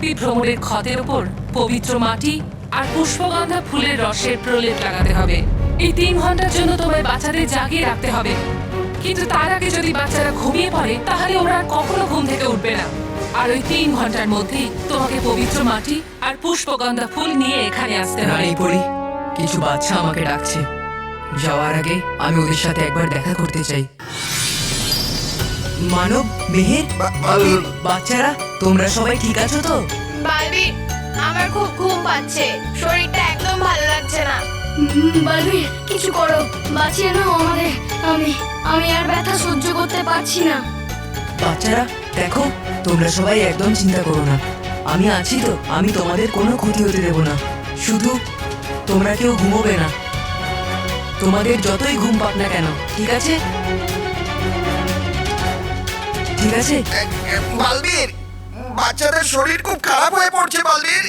মায়াবী ভ্রমণের ক্ষতের উপর পবিত্র মাটি আর পুষ্পগন্ধা ফুলের রসের প্রলেপ লাগাতে হবে। এই 3 ঘন্টার জন্য তোমায় বাচ্চাদের জাগিয়ে রাখতে হবে, কিন্তু তার আগে যদি বাচ্চারা ঘুমিয়ে পড়ে তাহলে ওরা আর কখনো ঘুম থেকে উঠবে না। আর ওই 3 ঘন্টার মধ্যেই তোমাকে পবিত্র মাটি আর পুষ্পগন্ধা ফুল নিয়ে এখানে আসতে হবে। রানী পরি, কিছু বাচ্চা আমাকে ডাকছে। যাওয়ার আগে আমি ওদের সাথে একবার দেখা করতে চাই। মানব, মেহের, বাচ্চারা তোমরা সবাই ঠিক আছো তো? বালবি, আমার খুব ঘুম পাচ্ছে, শরীরটা একদম ভালো লাগছে না। বালবি, কিছু করো, বাঁচিয়ে নাও আমাদের। আমি আর ব্যথা সহ্য করতে পারছি না। বাচ্চারা দেখো, তোমরা সবাই একদম চিন্তা করো না, আমি আছি তো। আমি তোমাদের কোনো ক্ষতি হতে দেব না। শুধু তোমরা কেউ ঘুমোবে না, তোমাদের যতই ঘুম পাক না কেন, ঠিক আছে? ঠিক আছে। বালবীর, বাচ্চাদের শরীর খুব খারাপ হয়ে পড়ছে বালবীর,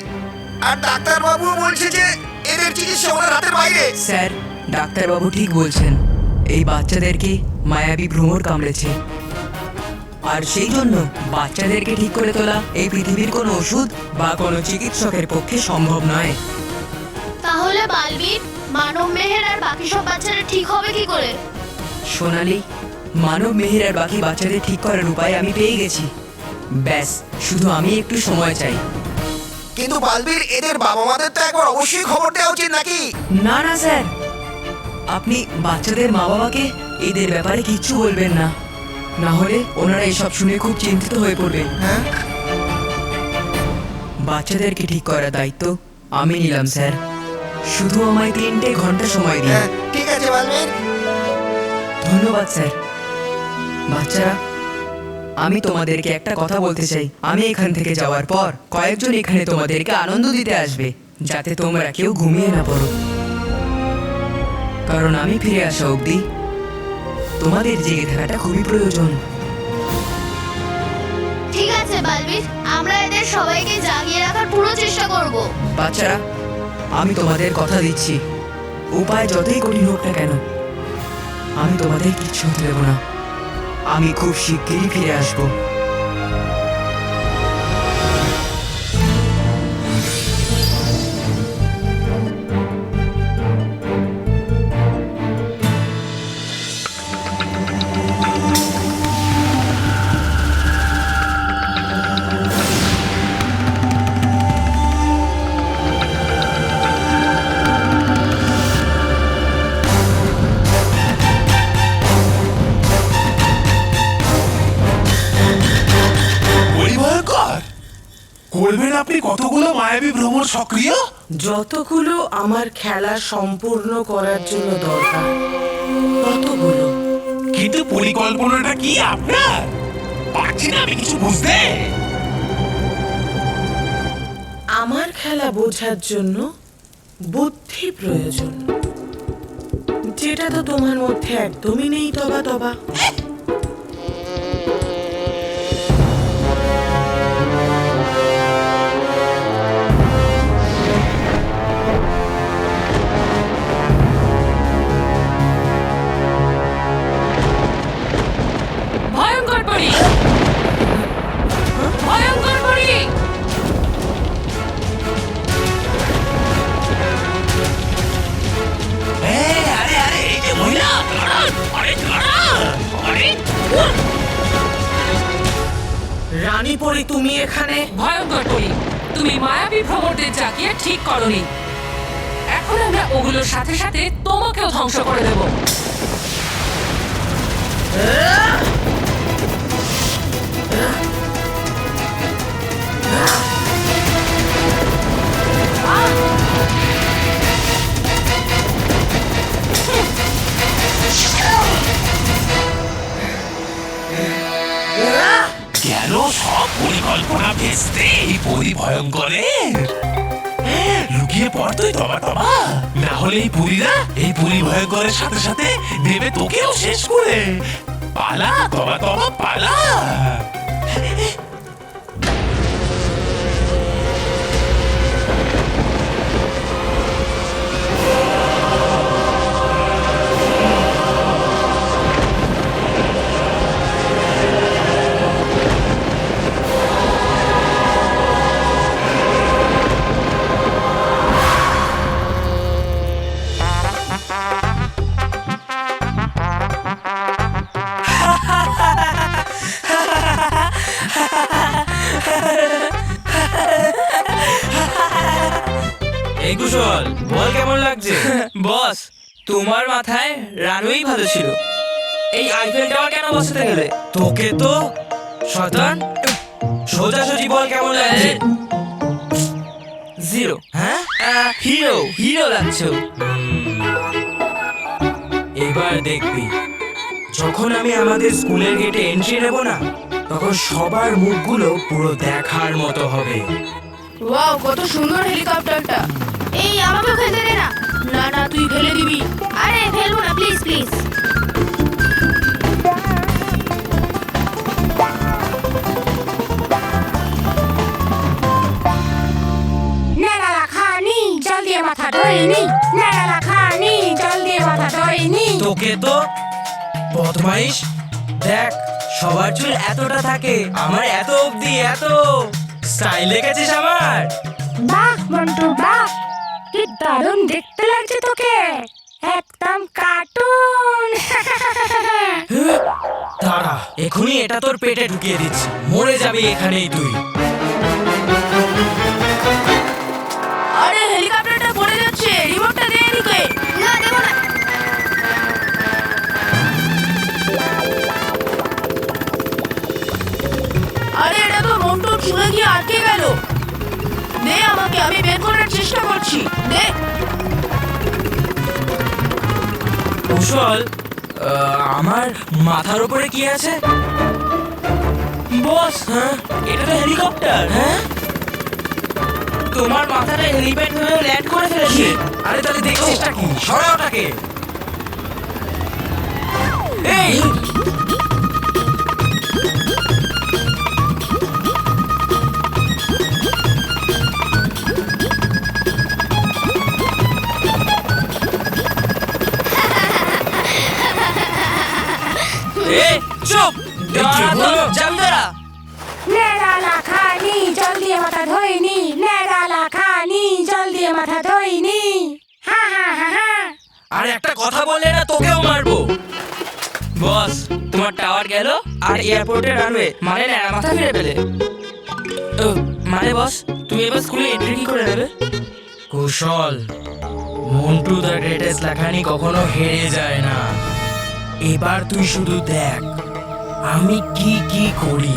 আর ডাক্তারবাবু বলছে যে এদের চিকিৎসা ওনার হাতের বাইরে। স্যার, ডাক্তারবাবু ঠিক বলছেন, এই বাচ্চাদেরকে মায়াবী ভ্রমর কামড়েছে, আর সেই জন্য বাচ্চাদেরকে ঠিক করে তোলা এই পৃথিবীর কোনো ওষুধ বা কোনো চিকিৎসকের পক্ষে সম্ভব নয়। তাহলে বালবি, মানব, মেহের আর বাকি সব বাচ্চারা ঠিক হবে কি করে? সোনালি, মানব, মেহের আর বাকি বাচ্চাদের ঠিক করার উপায় আমি পেয়ে গেছি। ব্যাস, শুধু আমি একটু সময় চাই। কিন্তু বালবীর, এদের বাবা মাদের তো একবার অবশ্যই খবর দেওয়া উচিত নাকি? না না স্যার, আপনি বাচ্চাদের মা বাবাকে এদের ব্যাপারে কিচ্ছু বলবেন না, না হলে ওনারা এসব শুনে খুব চিন্তিত হয়ে পড়বেন। হ্যাঁ, বাচ্চাদেরকে ঠিক করার দায়িত্ব আমি নিলাম স্যার। শুধু আমায় 3টে ঘন্টা সময় দিন। হ্যাঁ, ঠিক আছে বালবীর। ধন্যবাদ স্যার। বাচ্চারা, আমি তোমাদেরকে একটা কথা বলতে চাই। আমি এখান থেকে যাওয়ার পর কয়েকজন এখানে তোমাদেরকে আনন্দ দিতে আসবে, যাতে তোমরা কেউ ঘুমিয়ে না পড়ো, কারণ আমি ফিরে আসা অবধি তোমাদের জেগে থাকাটা খুবই প্রয়োজন। ঠিক আছে বালবি, আমরা এদের সবাইকে জাগিয়ে রাখার পুরো চেষ্টা করব। বাচ্চারা, আমি তোমাদের কথা দিচ্ছি, উপায় যতই কঠিন হোক না কেন, আমি তোমাদের কিচ্ছু হতে দেব না। আমি খুব শিগগিরই ফিরে আসবো। পরিভয়ঙ্কর করবেন আপনি কতগুলো মায়াবী ভ্রমণ সক্রিয়? যতগুলো আমার খেলা সম্পূর্ণ করার জন্য দরকার ততগুলো। কিন্তু পরিকল্পনাটা কি আপনার? পারছি না আমি কিছু বুঝতে। আমার খেলা বোঝার জন্য বুদ্ধি প্রয়োজন, যেটা তো তোমার মধ্যে একদমই নেই। তবা তবা ভয়ঙ্কর পরি, ভয়ঙ্কর পরি। আরে আরে, এই যে মহিলা, দাঁড়ান, আরে দাঁড়ান, আরে রানী পরি, তুমি এখানে? ভয়ঙ্কর পরি, তুমি মায়াবী ভ্রমণদের জাগিয়ে ঠিক করনি। এখন আমরা ওগুলোর সাথে সাথে তোমাকেও ধ্বংস করে দেব। কেন সব পরিকল্পনা ভেস্তে এই পরিভয়ঙ্করের? লুকিয়ে পড় তুই, তবা তবা, না হলে এই পুরীরা এই পরিভয়ঙ্করের সাথে সাথে দেবে তোকেও শেষ করে। পালা তবা তবা, পালা। কুশল বল কেমন লাগছে? বস তোমার মাথায় রানওয়েই ভালো ছিল, এই আইফেল টাওয়ার কেন বসাতে গেলে? তোকে তো শয়তান। সোজাসুজি বল কেমন লাগছে? জিরো। হ্যাঁ, হিরো হিরো লাগছে। এবার দেখবি যখন আমি আমাদের স্কুলের গেটে এন্ট্রি নেব না, তখন সবার মুখগুলো পুরো দেখার মতো হবে। ওয়াও, কত সুন্দর হেলিকপ্টারটা। এই আমাকেও খেলতে দে না। না না, তুই ফেলে দিবি। আরে ফেলবো না, প্লিজ প্লিজ। নালা খানি জল দিয়ে মাথা ধোয়নি, নালা খানি জল দিয়ে মাথা ধোয়নি। তোকে তো বদমাইশ। দেখ সবার চুল এতটা থাকে, আমার এত অবধি, এত স্টাইল লেগেছিস আমার। বাহ মন্টু বাহ, কি দারুণ দেখতে লাগছে তোকে, একদম কার্টুন। দাঁড়া, এখনই এটা তোর পেটে ঢুকিয়ে দিচ্ছি, মরে যাবি এখানেই তুই। আরে হেলিকপ্টারটা পড়ে যাচ্ছে, রিমোটটা দে এদিকে। না দেব না। আরে এটা তো মন্টুর চুলে গিয়ে আটকে গেল। দে আমাকে, আমি বের করার চেষ্টা করছি। দে। কুশল, আমার মাথার উপরে কি আছে? বস, হ্যাঁ এটা তো হেলিকপ্টার। হ্যাঁ, তোমার মাথাটা হেলিপ্যাড হয়ে ল্যান্ড করে ফেলেছে। আরে তাহলে দেখছিসটা কি? সরাও ওটাকে। এই চুপ, যাবি তোরা? নালা খানি জল দিয়ে মাথা ধোয়নি, নালা খানি জল দিয়ে মাথা ধোয়নি। হা হা হা হা। আর একটা কথা বললে না তোকেও মারবো। বস, তোমার টাওয়ার গেল আর এয়ারপোর্টের রানওয়ে, মানে না মাথা ফিরে পেলে। মানে বস, তুমি এবার স্কুলে এন্ট্রি কি করে নেবে? কুশল, মন্টু দ্য গ্রেটেস্ট লেখানি কখনো হেরে যায় না। এবার তুই শুধু দেখ আমি কি কি করি।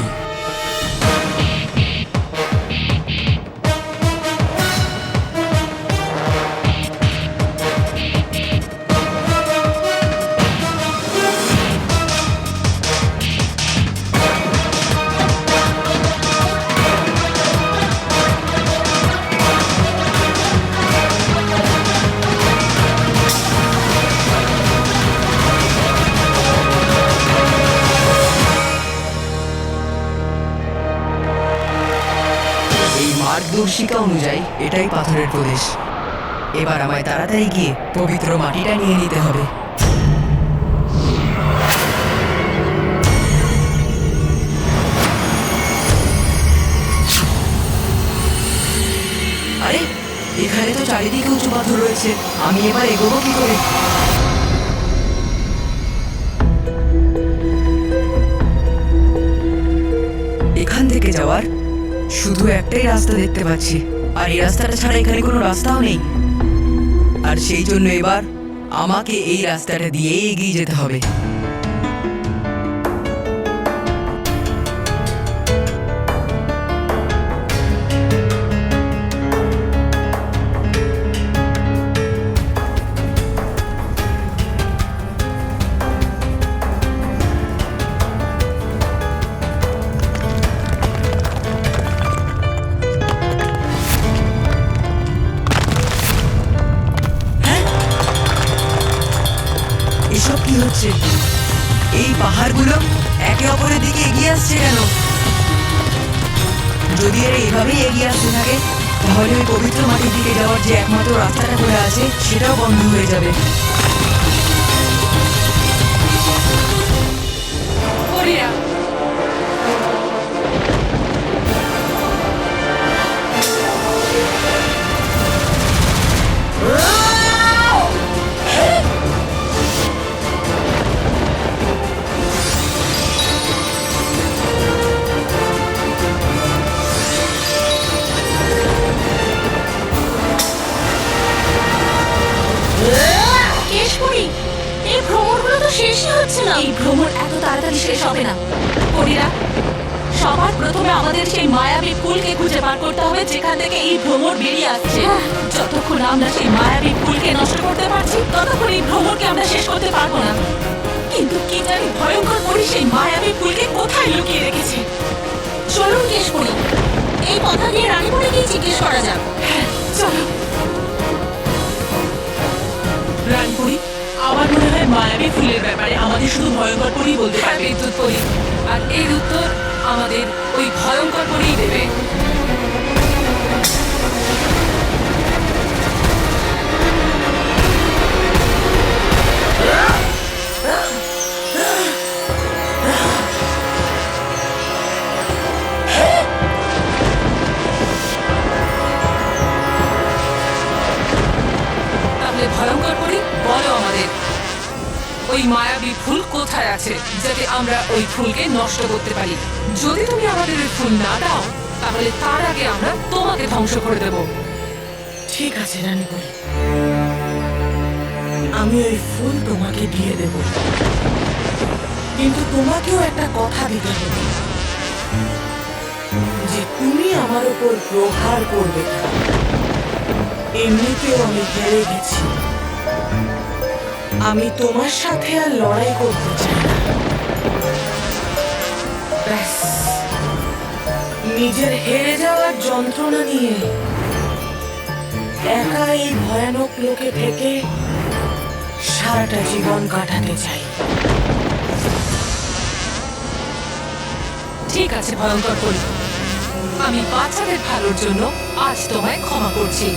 মার্গদর্শিকা অনুযায়ী এটাই পাথরের প্রদেশ। এবার আমায় তাড়াতাড়ি গিয়ে পবিত্র মাটিটা নিয়ে নিতে হবে। আরে এখানে তো চারিদিকে উঁচু পাথর রয়েছে, আমি এবার এগোবো কি করে? এখান থেকে যাওয়ার শুধু একটাই রাস্তা দেখতে পাচ্ছি, আর এই রাস্তাটা ছাড়া এখানে কোনো রাস্তাও নেই। আর সেই জন্য এবার আমাকে এই রাস্তাটা দিয়ে এগিয়ে যেতে হবে। এসব কি হচ্ছে? এই পাহাড়গুলো একে অপরের দিকে এগিয়ে আসছে কেন? যদি এরা এভাবেই এগিয়ে আসতে থাকে, তাহলে ওই পবিত্র মাটির দিকে যাওয়ার যে একমাত্র রাস্তাটা খোলা আছে সেটাও বন্ধ হয়ে যাবে। পরীরা, তাড়াতাড়ি শেষ হবে না। পরীরা, সবার প্রথমে আমাদের সেই মায়াবী ফুলকে খুঁজে বার করতে হবে যেখান থেকে এই ভ্রমর বেরিয়ে আসছে। যতক্ষণ আমরা সেই মায়াবী ফুলকে নষ্ট করতে পারছি ততক্ষণ এই ভ্রমরকে আমরা শেষ করতে পারবো না। কিন্তু কি জানি ভয়ঙ্কর পরী সেই মায়াবী ফুলকে কোথায় লুকিয়ে রেখেছে। চলুন কেশ করি, এই কথা নিয়ে রানীপুরে গিয়ে জিজ্ঞেস করা যাক। হ্যাঁ, চলো। রানীপুরি, আমার মনে হয় মায়াবী ফুলের ব্যাপারে আমাদের শুধু ভয়ঙ্কর পরী বলতে পারবে। বিদ্যুৎ পরী, আর এর উত্তর আমাদের ওই ভয়ঙ্কর পরীই দেবে। তাহলে ভয়ঙ্কর পরী, বলো আমাদের ওই মায়াবী ফুল কোথায় আছে যাতে আমরা ওই ফুলকে নষ্ট করতে পারি। যদি তুমি আমাদের ওই ফুল না দাও তাহলে তার আগে আমরা তোমাকে ধ্বংস করে দেব। ঠিক আছে রানীপুরি, আমি ওই ফুল তোমাকে দিয়ে দেব, কিন্তু তোমাকেও একটা কথা দিতে হবে যে তুমি আমার উপর প্রহার করবে না। এমনিতেও আমি হেরে গেছি, আমি তোমার সাথে আর লড়াই করতে চাই না। ব্যাস, নিজের হেরে যাওয়ার যন্ত্রণা নিয়ে একা এই ভয়ানক লোকে থেকে সারাটা জীবন কাটাতে চাই। ঠিক আছে ভয়ঙ্কর পরী, আমি বাচ্চাদের ভালোর জন্য আজ তোমায় ক্ষমা করছি।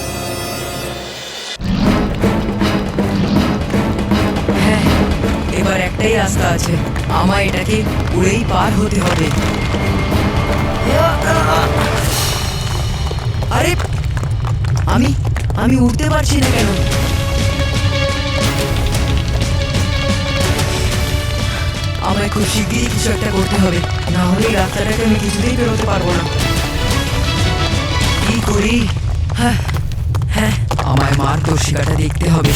হ্যাঁ, এবার একটাই রাস্তা আছে, আমায় এটাকে উড়েই পার হতে হবে। আরে আমি উঠতে পারছি না কেন? আমায় খুব শিগগিরই কিছু একটা করতে হবে, না হলে এই রাস্তাটাকে আমি কিছুতেই বেরোতে পারবো না। কি করি? হ্যাঁ, আমায় মার্গদর্শিকাটা দেখতে হবে।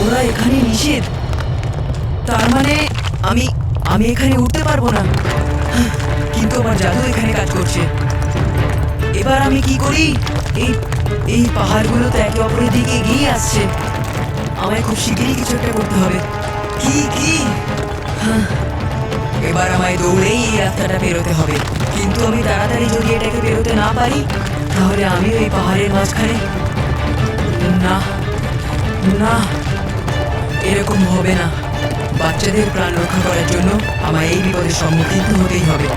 ওরা এখানে নিষেধ, তার মানে আমি এখানে উঠতে পারবো না। কিন্তু আমার জাদু এখানে কাজ করছে। এবার আমি কি করি? এই পাহাড়গুলো তো একে অপরের দিকে এগিয়ে আসছে, আমায় খুব শিগগিরই কিছু একটা করতে হবে। কি এবার আমায় দৌড়েই এই রাস্তাটা পেরোতে হবে, কিন্তু আমি তাড়াতাড়ি যদি এটাকে পেরোতে না পারি তাহলে আমি ওই পাহাড়ের মাঝখানে না, এরকম হবে না। বাচ্চাদের প্রাণ রক্ষা করার জন্য আমায় এই বিপদের সম্মুখীন হতেই হবে।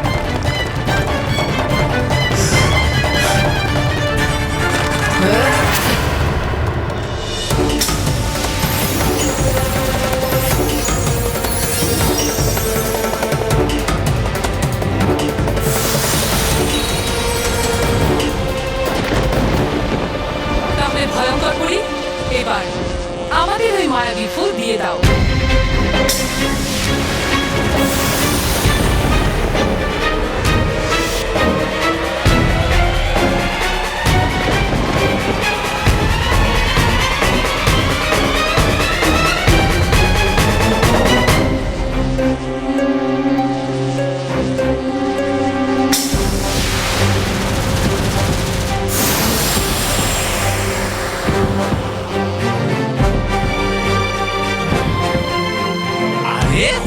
তাহলে ভয়ঙ্কর পরী, এবার আমাদের ওই মায়াবী ফুল দিয়ে দাও।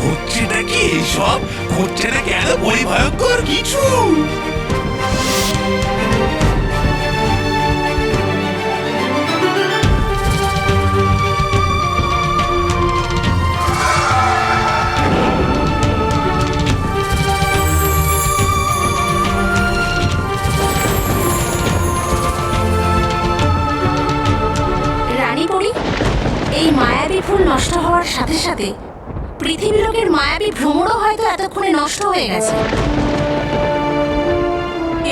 হচ্ছেটা কি এসব? হচ্ছে না কেন ভয়ঙ্কর কিছু? রানীপুরি, এই মায়াবী ফুল নষ্ট হওয়ার সাথে সাথে পৃথিবীলোকের মায়াবী ভ্রমণও হয়তো এতক্ষণে নষ্ট হয়ে গেছে।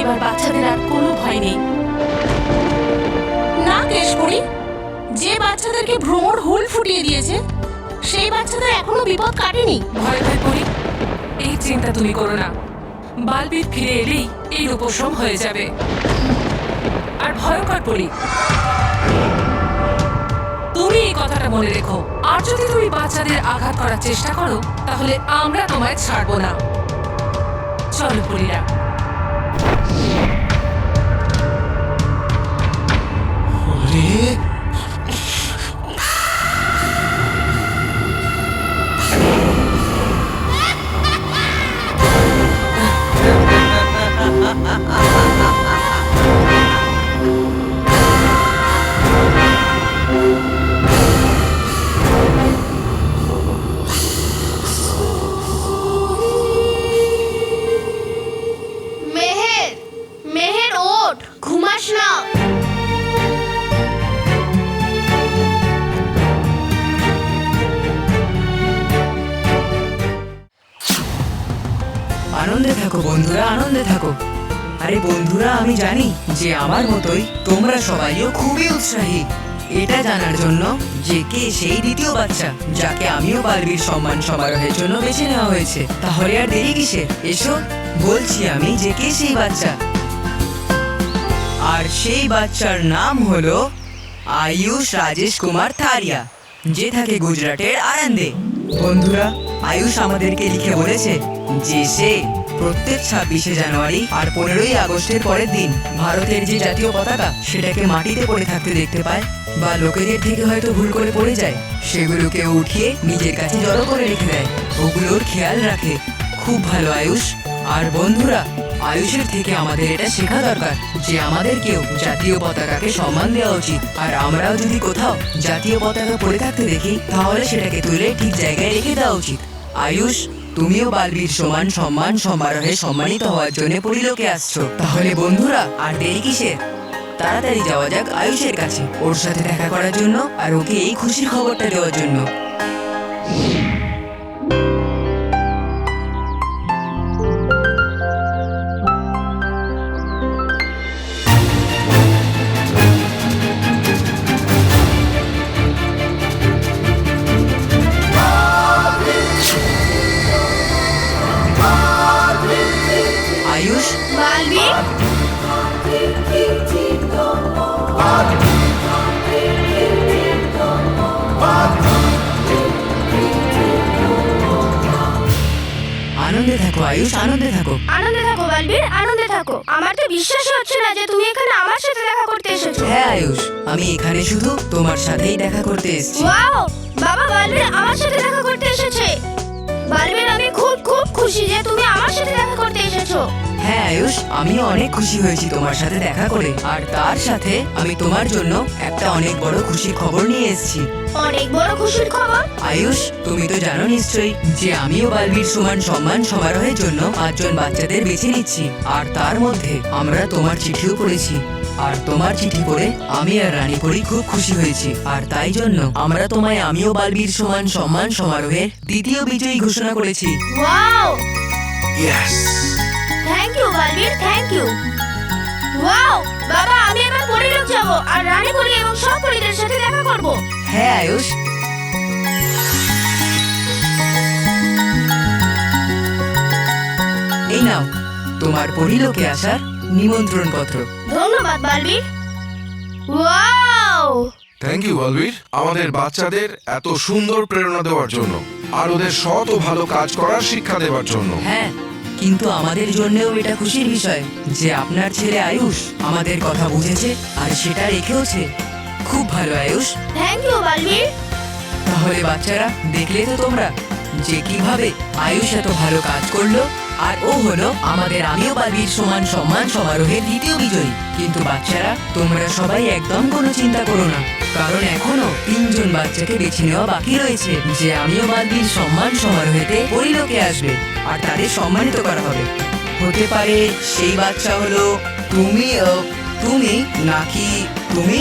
এবার বাচ্চাদের আর কোনো ভয় নেই। না কেশপুরি, যে বাচ্চাদেরকে ভ্রমর হুল ফুটিয়ে দিয়েছে সেই বাচ্চাদের এখনো বিপদ কাটেনি। ভয় পরী, এই চিন্তা তুমি করো না। বালবীর ফিরে এলেই এর উপশম হয়ে যাবে। আর ভয়ঙ্কর পরি, তুমি এই কথাটা মনে রেখো, আর যদি তুমি বাচ্চাদের আঘাত করার চেষ্টা করো তাহলে আমরা তোমায় ছাড়বো না। চলো পরীরা। ওরে মেহের, মেহের ওঠ, ঘুমাস না। আনন্দে থাকো বন্ধুরা, আনন্দে থাকো। আরে বন্ধুরা, আমি জানি যে আমার মতোই তোমরা সবাইও খুবই উৎসাহী এটা জানার জন্য যে কে সেই দ্বিতীয় বাচ্চা যাকে আমিও বালবীর সম্মান সমারোহের জন্য বেছে নেওয়া হয়েছে। তাহলে আর দেরি কিসে, এসো বলছি আমি যে কে সেই বাচ্চা। আর সেই বাচ্চার নাম হলো আয়ুষ রাজেশ কুমার থারিয়া, যে থাকে গুজরাটের আনন্দে। বন্ধুরা, আয়ুষ আমাদেরকে লিখে বলেছে যে সে প্রত্যেক 26শে জানুয়ারি আর 15ই আগস্টের পরের দিন ভারতের যে জাতীয় পতাকা সেটাকে মাটিতে পড়ে থাকতে দেখতে পায় বা লোকেদের থেকে হয়তো ভুল করে পড়ে যায়, সেগুলোকে উঠিয়ে নিজের কাছে জড়ো করে রেখে দেয়, ওগুলোর খেয়াল রাখে। খুব ভালো আয়ুষ। আর বন্ধুরা, আয়ুষের থেকে আমাদের এটা শেখা দরকার যে আমাদেরকেও জাতীয় পতাকাকে সম্মান দেওয়া উচিত। আর আমরাও যদি কোথাও জাতীয় পতাকা পড়ে থাকতে দেখি তাহলে সেটাকে তুলে ঠিক জায়গায় রেখে দেওয়া উচিত। আয়ুষ, তুমিও বালবীর সমান সম্মান সমারোহে সম্মানিত হওয়ার জন্য পরিলোকে আসছো। তাহলে বন্ধুরা, আর দেরি কিসের, তাড়াতাড়ি যাওয়া যাক আয়ুষের কাছে ওর সাথে দেখা করার জন্য আর ওকে এই খুশির খবরটা দেওয়ার জন্য। আয়ুষ, বালবীর, আনন্দে থাকো আয়ুষ, আনন্দে থাকো। আনন্দে থাকো বালবীর, আনন্দে থাকো। আমার তো বিশ্বাসই হচ্ছে না যে তুমি এখানে আমার সাথে দেখা করতে এসেছো। হ্যাঁ আয়ুষ, আমি এখানে শুধু তোমার সাথেই দেখা করতে এসেছি। ওয়াও, বাবা বালবীর আমার সাথে দেখা করতে এসেছে। বালবীর, আমি খুব খুব খুশি যে তুমি আমার সাথে দেখা করতে এসেছো। হ্যাঁ আয়ুষ, আমিও অনেক খুশি হয়েছি তোমার সাথে দেখা করে। আর তার সাথে আমি তোমার জন্য একটা অনেক বড় খুশির খবর নিয়ে এসেছি। অনেক বড় খুশির খবর। আয়ুষ, তুমি তো জানো নিশ্চয়ই যে আমিও বালবীর সমান সম্মান সমারোহের জন্য 5 জন বাচ্চাদের বেছে নিচ্ছি। আর তার মধ্যে আমরা তোমার চিঠিও পড়েছি। আর তোমার চিঠি পড়ে আমি আর রানী পরি খুব খুশি হয়েছি। আর তাই জন্য আমরা তোমায় আমিও বালবীর সমান সম্মান সমারোহের দ্বিতীয় বিজয়ী ঘোষণা করেছি। Wow, yes, thank you Balbir, thank you. Wow, বাবা, আমি এবার পরিলোক যাব আর রানী পরি এবং সব পরিদের সাথে দেখা করব। হ্যাঁ আয়ুষ, এই নাও তোমার পরিলোকে আসার নিমন্ত্রণ পত্র। ধন্যবাদ Balbir. Wow, thank you Balbir, আমাদের বাচ্চাদের এত সুন্দর প্রেরণা দেওয়ার জন্য আর ওদের সৎ ও ভালো কাজ করার শিক্ষা দেওয়ার জন্য। হ্যাঁ, কিন্তু আমাদের জন্যও এটা খুশির বিষয় যে আপনার ছেলে আয়ুষ আমাদের কথা বুঝেছে আর সেটা রেখেওছে। খুব ভালো আয়ুষ। Thank you Balbir. তাহলে বাচ্চারা, দেখলে তো তোমরা যে কিভাবে আয়ুষ এত ভালো কাজ করলো আর ও হলো আমাদের আমিও বালবীর সমান সম্মান সমারোহের দ্বিতীয় বিজয়ী। কিন্তু বাচ্চারা, তোমরা সবাই একদম কোনো চিন্তা করো না, কারণ এখনো 3 জন বাচ্চাকে বেছে নেওয়া বাকি রয়েছে যে আমিও বালবীর সম্মান সমারোহেতে পরিলোকে আসবে আর তাদের সম্মানিত করা হবে। হতে পারে সেই বাচ্চা হলো তুমি নাকি তুমি